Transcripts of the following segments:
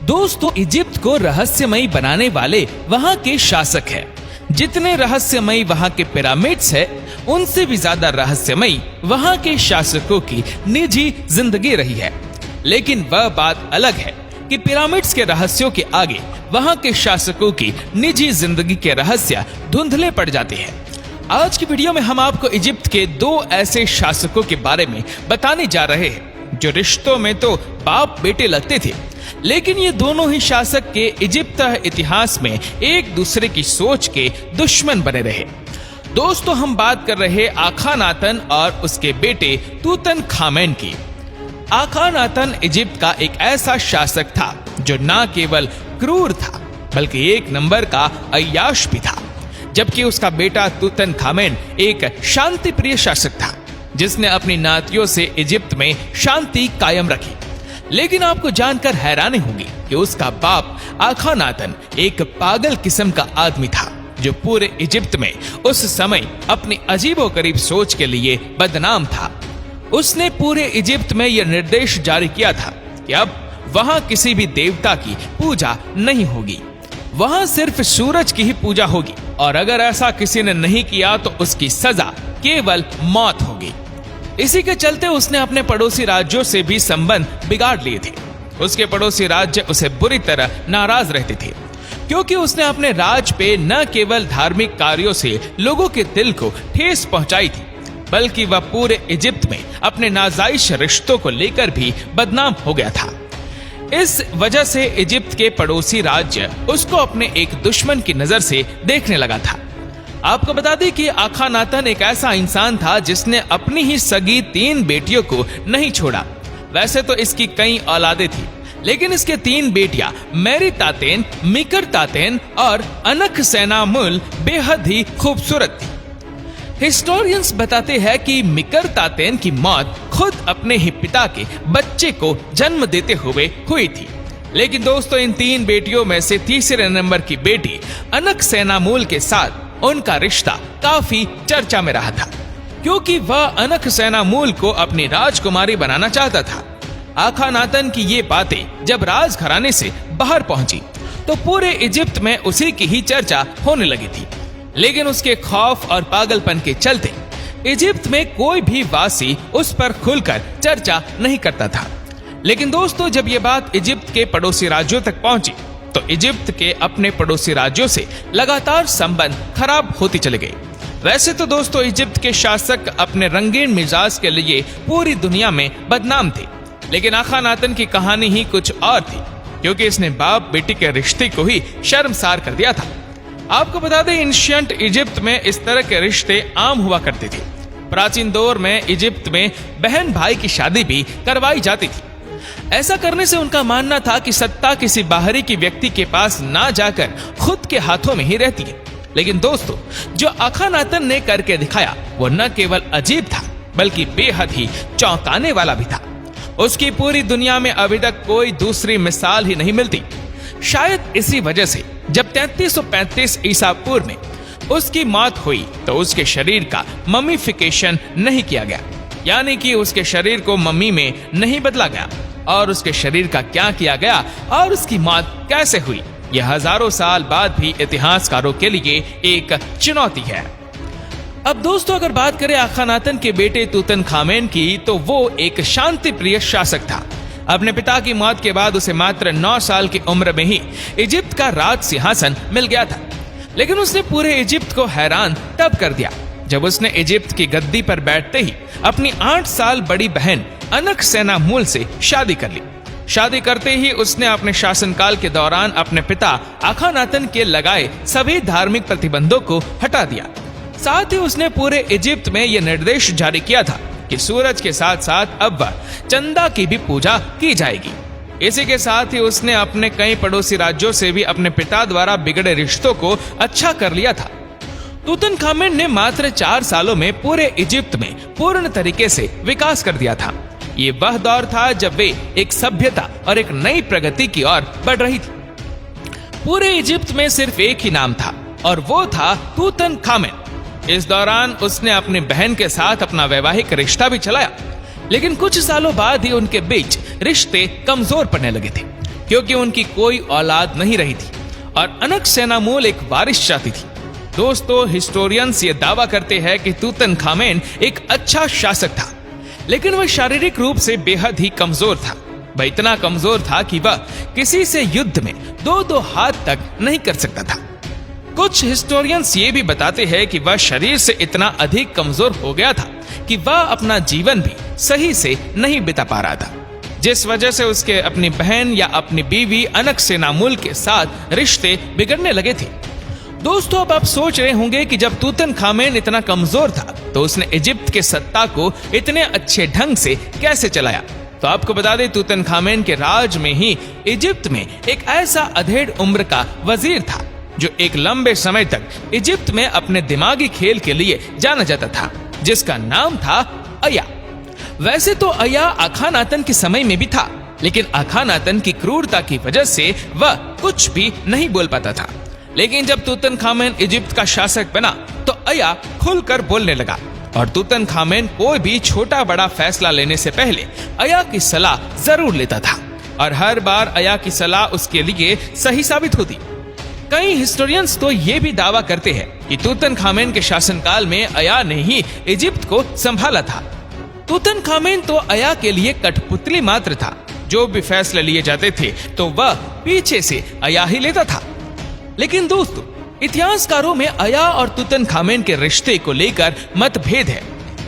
दोस्तों, इजिप्ट को रहस्यमयी बनाने वाले वहाँ के शासक हैं। जितने रहस्यमयी वहाँ के पिरामिड्स है, उनसे भी ज्यादा रहस्यमयी वहाँ के शासकों की निजी जिंदगी रही है। लेकिन वह बात अलग है कि पिरामिड्स के रहस्यों के आगे वहाँ के शासकों की निजी जिंदगी के रहस्य धुंधले पड़ जाते हैं। आज की वीडियो में हम आपको इजिप्ट के दो ऐसे शासकों के बारे में बताने जा रहे हैं जो रिश्तों में तो बाप बेटे लगते थे, लेकिन ये दोनों ही शासक के इजिप्ट इतिहास में एक दूसरे की सोच के दुश्मन बने रहे। दोस्तों, हम बात कर रहे आखानातन और उसके बेटे तूतनखामेन की। आखानातन इजिप्ट का एक ऐसा शासक था जो न केवल क्रूर था बल्कि एक नंबर का अय्याश भी था, जबकि उसका बेटा तूतनखामेन एक शांति प्रिय शासक था जिसने अपनी नातियों से इजिप्ट में शांति कायम रखी। लेकिन आपको जानकर हैरानी होगी कि उसका बाप आखानातन एक पागल किस्म का आदमी था जो पूरे इजिप्ट में उस समय अपनी अजीबोगरीब सोच के लिए बदनाम था। उसने पूरे इजिप्ट में यह निर्देश जारी किया था कि अब वहां किसी भी देवता की पूजा नहीं होगी, वहां सिर्फ सूरज की ही पूजा होगी, और अगर ऐसा किसी ने नहीं किया तो उसकी सजा केवल मौत होगी। इसी के चलते उसने अपने पड़ोसी राज्यों से भी संबंध बिगाड़ लिए थे। उसके पड़ोसी राज्य उसे बुरी तरह नाराज रहते थे क्योंकि उसने अपने राज पे न केवल धार्मिक कार्यों से लोगों के दिल को ठेस पहुंचाई थी, बल्कि वह पूरे इजिप्ट में अपने नाजायज रिश्तों को लेकर भी बदनाम हो गया था। इस वजह से इजिप्ट के पड़ोसी राज्य उसको अपने एक दुश्मन की नजर से देखने लगा था। आपको बता दें कि आखानातन एक ऐसा इंसान था जिसने अपनी ही सगी 3 बेटियों को नहीं छोड़ा। वैसे तो इसकी कई औलादें थी, लेकिन इसके 3 बेटियां मेरितातेन, मिकरतातेन और अनखसेनामुल बेहद ही खूबसूरत थी। हिस्टोरियंस बताते हैं कि मिकरतातेन की मौत खुद अपने ही पिता के बच्चे को जन्म देते हुए हुई थी। लेकिन दोस्तों, इन 3 बेटियों में से तीसरे नंबर की बेटी अनखसेनामुल के साथ उनका रिश्ता काफी चर्चा में रहा था क्योंकि वह अनखसेनामुल को अपनी राजकुमारी बनाना चाहता था। आखानातन की ये बातें जब राजघराने से बाहर पहुंची तो पूरे इजिप्ट में उसी की ही चर्चा होने लगी थी। लेकिन उसके खौफ और पागलपन के चलते इजिप्ट में कोई भी वासी उस पर खुलकर चर्चा नहीं करता था। लेकिन दोस्तों, जब ये बात इजिप्ट के पड़ोसी राज्यों तक पहुंची तो इजिप्ट के अपने पड़ोसी राज्यों से लगातार संबंध खराब होते चले गए। वैसे तो दोस्तों, इजिप्ट के शासक अपने रंगीन मिजाज के लिए पूरी दुनिया में बदनाम थे, लेकिन आखानातन की कहानी ही कुछ और थी क्योंकि इसने बाप बेटी के रिश्ते को ही शर्मसार कर दिया था। आपको बता दें, एंशिएंट इजिप्ट में इस तरह के रिश्ते आम हुआ करते थे। प्राचीन दौर में इजिप्ट में बहन भाई की शादी भी करवाई जाती थी। ऐसा करने से उनका मानना था कि सत्ता किसी बाहरी की व्यक्ति के पास ना जाकर खुद के हाथों में ही रहती है। लेकिन दोस्तों, जो आखानातन ने करके दिखाया वो न केवल अजीब था बल्कि बेहद ही चौंकाने वाला भी था। उसकी पूरी दुनिया में अभी तक कोई दूसरी मिसाल ही नहीं मिलती। शायद इसी वजह से जब 3335 ईसा पूर्व में उसकी मौत हुई तो उसके शरीर का ममीफिकेशन नहीं किया गया, यानी कि उसके शरीर को मम्मी में नहीं बदला गया। और उसके शरीर का क्या किया गया और उसकी मौत कैसे हुई, यह हजारों साल बाद भी इतिहासकारों के लिए एक चुनौती है। अब दोस्तों, अगर बात करें आखानातन के बेटे तूतनखामेन की, तो वो एक शांति प्रिय शासक था। अपने पिता की मौत के बाद उसे मात्र 9 साल की उम्र में ही इजिप्ट का राज सिंहासन मिल गया था। लेकिन उसने पूरे इजिप्ट को हैरान तब कर दिया जब उसने इजिप्ट की गद्दी पर बैठते ही अपनी 8 साल बड़ी बहन अनखसेनामुल से शादी कर ली। शादी करते ही उसने अपने शासनकाल के दौरान अपने पिता आखानातन के लगाए सभी धार्मिक प्रतिबंधों को हटा दिया। साथ ही उसने पूरे इजिप्ट में यह निर्देश जारी किया था कि सूरज के साथ साथ अब वह चंदा की भी पूजा की जाएगी। इसी के साथ ही उसने अपने कई पड़ोसी राज्यों से भी अपने पिता द्वारा बिगड़े रिश्तों को अच्छा कर लिया था। तूतनखामेन ने मात्र 4 सालों में पूरे इजिप्ट में पूर्ण तरीके से विकास कर दिया था। ये वह दौर था जब वे एक सभ्यता और एक नई प्रगति की ओर बढ़ रही थी। पूरे इजिप्ट में सिर्फ एक ही नाम था और वो था तूतनखामेन। इस दौरान उसने अपनी बहन के साथ अपना वैवाहिक रिश्ता भी चलाया, लेकिन कुछ सालों बाद ही उनके बीच रिश्ते कमजोर पड़ने लगे थे। क्योंकि उनकी कोई औलाद नहीं रही थी और अनकसेनामूल एक वारिस चाहती थी। दोस्तों, हिस्टोरियंस ये दावा करते हैं कि तूतनखामेन एक अच्छा शासक था, लेकिन वह शारीरिक रूप से बेहद ही कमजोर था। वह इतना कमजोर था कि वह किसी से युद्ध में दो हाथ तक नहीं कर सकता था। कुछ हिस्टोरियंस ये भी बताते हैं कि वह शरीर से इतना अधिक कमजोर हो गया था कि वह अपना जीवन भी सही से नहीं बिता पा रहा था, जिस वजह से उसके अपनी बहन या अपनी बीवी अनकसेनामूल के साथ रिश्ते बिगड़ने लगे थे। दोस्तों, अब आप सोच रहे होंगे कि जब तूतनखामेन इतना कमजोर था तो उसने इजिप्ट के सत्ता को इतने अच्छे ढंग से कैसे चलाया। तो आपको बता दें, तूतनखामेन के राज में ही इजिप्ट में एक ऐसा अधेड़ उम्र का वजीर था जो एक लंबे समय तक इजिप्ट में अपने दिमागी खेल के लिए जाना जाता था, जिसका नाम था अया। वैसे तो अया अखानातन के समय में भी था, लेकिन अखानातन की क्रूरता की वजह से वह कुछ भी नहीं बोल पाता था। लेकिन जब तूतनखामेन इजिप्ट का शासक बना तो अया खुलकर बोलने लगा और तूतनखामेन कोई भी छोटा बड़ा फैसला लेने से पहले अया की सलाह जरूर लेता था और हर बार अया की सलाह उसके लिए सही साबित होती। कई हिस्टोरियंस तो ये भी दावा करते हैं कि तूतनखामेन के शासनकाल में अया ने ही इजिप्ट को संभाला था। तूतनखामेन तो अया के लिए कठपुतली मात्र था। जो भी फैसले लिए जाते थे तो वह पीछे से अया ही लेता था। लेकिन दोस्तों, इतिहासकारों में अया और तूतनखामेन के रिश्ते को लेकर मतभेद है।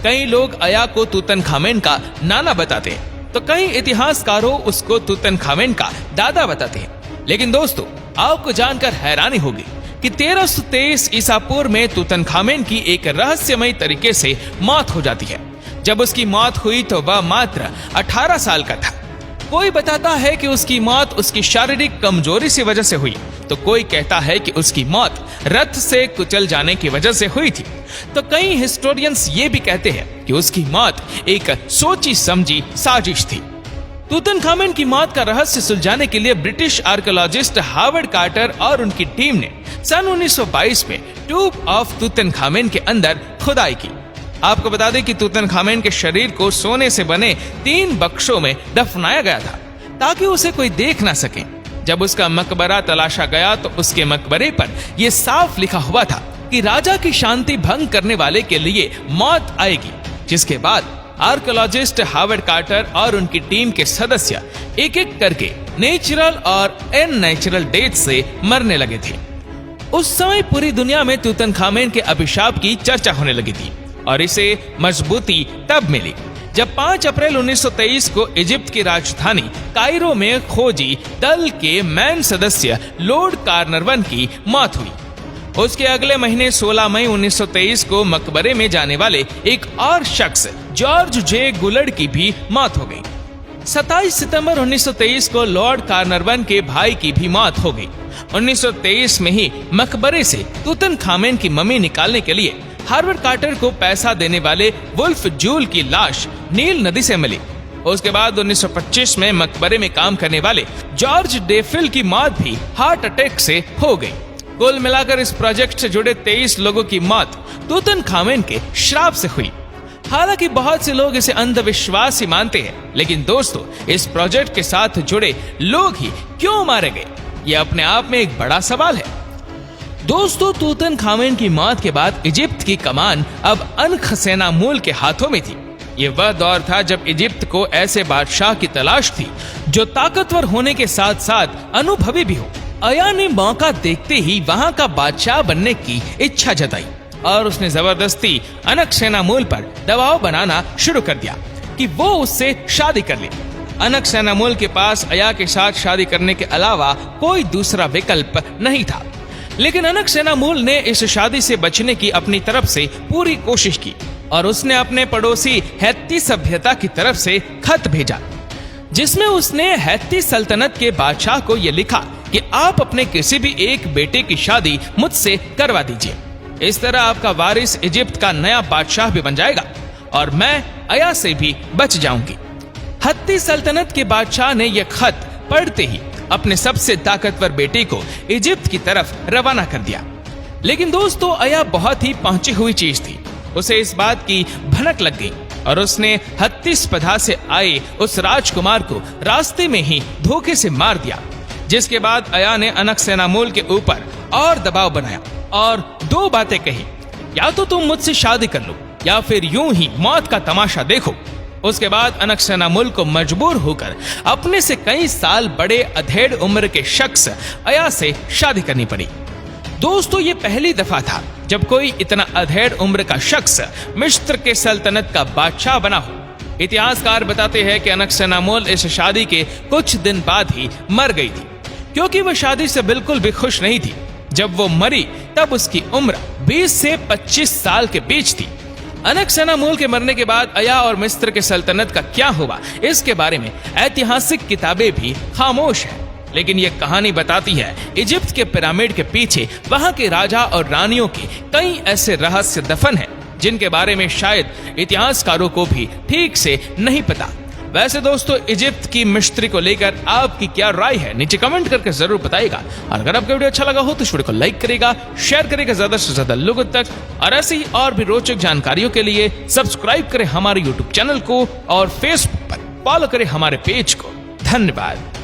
कई लोग अया को तूतनखामेन का नाना बताते हैं, तो कई इतिहासकारों उसको तूतनखामेन का दादा बताते हैं। लेकिन दोस्तों, आपको जानकर हैरानी होगी कि 1323 ईसा पूर्व में तूतनखामेन की एक रहस्यमय तरीके से मौत हो जाती है। जब उसकी मौत हुई तो वह मात्र 18 साल का था। कोई बताता है कि उसकी मौत उसकी शारीरिक कमजोरी से वजह से हुई, तो कोई कहता है कि उसकी मौत रथ से कुचल जाने की वजह से हुई थी। तो कई हिस्टोरियंस ये भी कहते हैं कि उसकी मौत एक सोची समझी साजिश थी। तूतनखामेन की मौत का रहस्य सुलझाने के लिए ब्रिटिश आर्कियोलॉजिस्ट हार्वर्ड कार्टर और उनकी टीम ने सन 1922 में टूब ऑफ तूतनखामेन के अंदर खुदाई की। आपको बता दें कि तूतनखामेन के शरीर को सोने से बने 3 बक्सों में दफनाया गया था ताकि उसे कोई देख ना सके। जब उसका मकबरा तलाशा गया तो उसके मकबरे पर यह साफ लिखा हुआ था कि राजा की शांति भंग करने वाले के लिए मौत आएगी। जिसके बाद आर्कियोलॉजिस्ट हार्वर्ड कार्टर और उनकी टीम के सदस्य एक एक करके नेचुरल और अननेचुरल डेथ से मरने लगे थे। उस समय पूरी दुनिया में तूतनखामेन के अभिशाप की चर्चा होने लगी थी और इसे मजबूती तब मिली जब 5 अप्रैल 1923 को इजिप्ट की राजधानी कायरो में खोजी दल के मैन सदस्य लॉर्ड कार्नरवन की मौत हुई। उसके अगले महीने 16 मई 1923 को मकबरे में जाने वाले एक और शख्स जॉर्ज जे गुलर्ड की भी मौत हो गई। 27 सितंबर 1923 को लॉर्ड कार्नरवन के भाई की भी मौत हो गई। 1923 में ही मकबरे से तूतनखामेन की मम्मी निकालने के लिए हार्वर्ड कार्टर को पैसा देने वाले वुल्फ जूल की लाश नील नदी से मिली। उसके बाद 1925 में मकबरे में काम करने वाले जॉर्ज डेफिल की मौत भी हार्ट अटैक से हो गई। कुल मिलाकर इस प्रोजेक्ट से जुड़े 23 लोगों की मौत तूतनखामेन के श्राप से हुई। हालांकि बहुत से लोग इसे अंधविश्वास ही मानते हैं, लेकिन दोस्तों, इस प्रोजेक्ट के साथ जुड़े लोग ही क्यों मारे गए, ये अपने आप में एक बड़ा सवाल है। दोस्तों, तूतनखामेन की मौत के बाद इजिप्ट की कमान अब अनखसेनामूल के हाथों में थी। ये वह दौर था जब इजिप्ट को ऐसे बादशाह की तलाश थी जो ताकतवर होने के साथ साथ अनुभवी भी हो। अया ने मौका देखते ही वहां का बादशाह बनने की इच्छा जताई और उसने जबरदस्ती अनकसेनामूल पर दबाव बनाना शुरू कर दिया कि वो उससे शादी कर ले। अनकसेनामूल के पास अया के साथ शादी करने के अलावा कोई दूसरा विकल्प नहीं था, लेकिन अनकसेनामूल ने इस शादी से बचने की अपनी तरफ से पूरी कोशिश की और उसने अपने पड़ोसी हैत्ती सभ्यता की तरफ से खत भेजा, जिसमें उसने हैत्ती सल्तनत के बादशाह को यह लिखा कि आप अपने किसी भी एक बेटे की शादी मुझसे करवा दीजिए। इस तरह आपका वारिस इजिप्ट का नया बादशाह भी बन जाएगा और मैं अया से भी बच जाऊंगी। हैत्ती सल्तनत के बादशाह ने यह खत पढ़ते ही अपने सबसे ताकतवर बेटे को इजिप्ट की तरफ रवाना कर दिया। लेकिन दोस्तों, अया बहुत ही पहुंची हुई चीज थी। उसे इस बात की भनक लग गई और उसने हैत्ती स्पधा से आए उस राजकुमार को रास्ते में ही धोखे से मार दिया जिसके बाद अया ने अनक्सेनामूल के ऊपर और दबाव बनाया और दो बातें कही, या तो तुम मुझसे शादी कर लो या फिर यूं ही मौत का तमाशा देखो। उसके बाद अनक्सेनामूल को मजबूर होकर अपने से कई साल बड़े अधेड़ उम्र के शख्स अया से शादी करनी पड़ी। दोस्तों, ये पहली दफा था जब कोई इतना अधेड़ उम्र का शख्स मिस्र के सल्तनत का बादशाह बना हो। इतिहासकार बताते हैं कि अनक्सेनामूल इस शादी के कुछ दिन बाद ही मर गई थी, क्योंकि वह शादी से बिल्कुल भी खुश नहीं थी। जब वो मरी तब उसकी उम्र 20 से 25 साल के बीच थी। अनक्सेनामूल के मरने के बाद अया और मिस्र के सल्तनत का क्या हुआ, इसके बारे में ऐतिहासिक किताबें भी खामोश हैं। लेकिन ये कहानी बताती है इजिप्ट के पिरामिड के पीछे वहां के राजा और रानियों के कई ऐसे रहस्य दफन हैं जिनके बारे में शायद इतिहासकारों को भी ठीक से नहीं पता। वैसे दोस्तों, इजिप्ट की मिस्ट्री को लेकर आपकी क्या राय है, नीचे कमेंट करके जरूर बताइएगा। और अगर आपको वीडियो अच्छा लगा हो तो इस वीडियो को लाइक करेगा, शेयर करेगा ज्यादा से ज्यादा लोगों तक। और ऐसी ही और भी रोचक जानकारियों के लिए सब्सक्राइब करें हमारे यूट्यूब चैनल को और फेसबुक पर फॉलो करें हमारे पेज को। धन्यवाद।